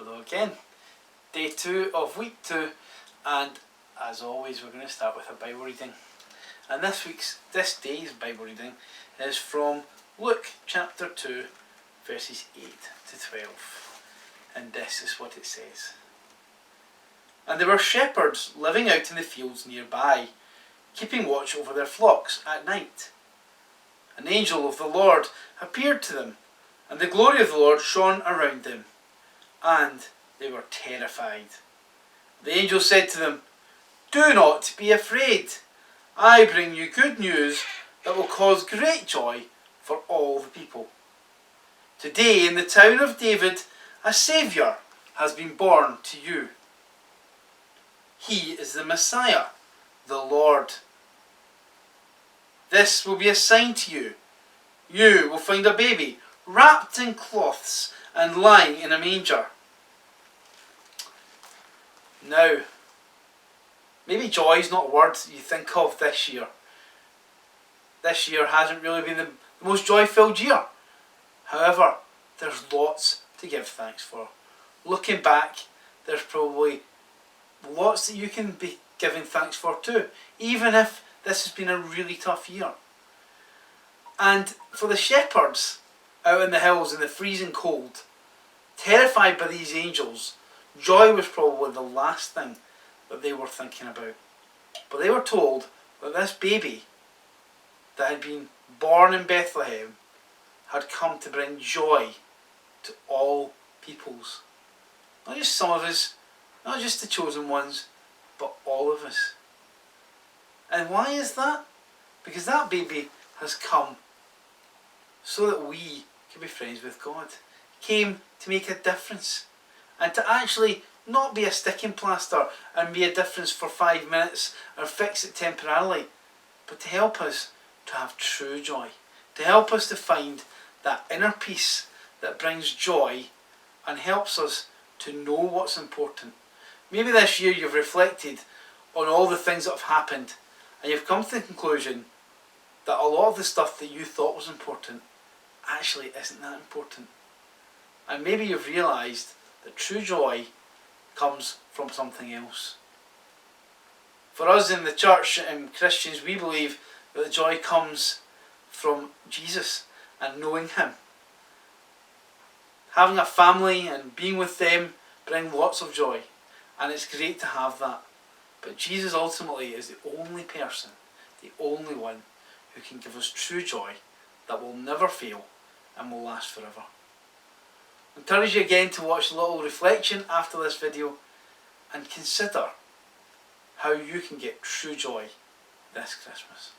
Hello again. Day 2 of week 2, and as always we're going to start with a Bible reading. And this day's Bible reading is from Luke chapter 2 verses 8 to 12. And this is what it says. And there were shepherds living out in the fields nearby, keeping watch over their flocks at night. An angel of the Lord appeared to them, and the glory of the Lord shone around them, and they were terrified. The angel said to them, "Do not be afraid. I bring you good news that will cause great joy for all the people. Today in the town of David, a Saviour has been born to you. He is the Messiah, the Lord. This will be a sign to you. You will find a baby wrapped in cloths and lying in a manger." Now, maybe joy is not a word you think of this year. This year hasn't really been the most joy-filled year. However, there's lots to give thanks for. Looking back, there's probably lots that you can be giving thanks for too, even if this has been a really tough year. And for the shepherds out in the hills in the freezing cold, terrified by these angels, joy was probably the last thing that they were thinking about. But they were told that this baby that had been born in Bethlehem had come to bring joy to all peoples. Not just some of us, not just the chosen ones, but all of us. And why is that? Because that baby has come so that we can be friends with God. Came to make a difference. And to actually not be a sticking plaster and be a difference for 5 minutes or fix it temporarily, but to help us to have true joy. To help us to find that inner peace that brings joy and helps us to know what's important. Maybe this year you've reflected on all the things that have happened and you've come to the conclusion that a lot of the stuff that you thought was important actually isn't that important. And maybe you've realised that true joy comes from something else. For us in the church and Christians, we believe that the joy comes from Jesus and knowing Him. Having a family and being with them bring lots of joy, and it's great to have that. But Jesus ultimately is the only person, the only one who can give us true joy that will never fail and will last forever. I encourage you again to watch a little reflection after this video and consider how you can get true joy this Christmas.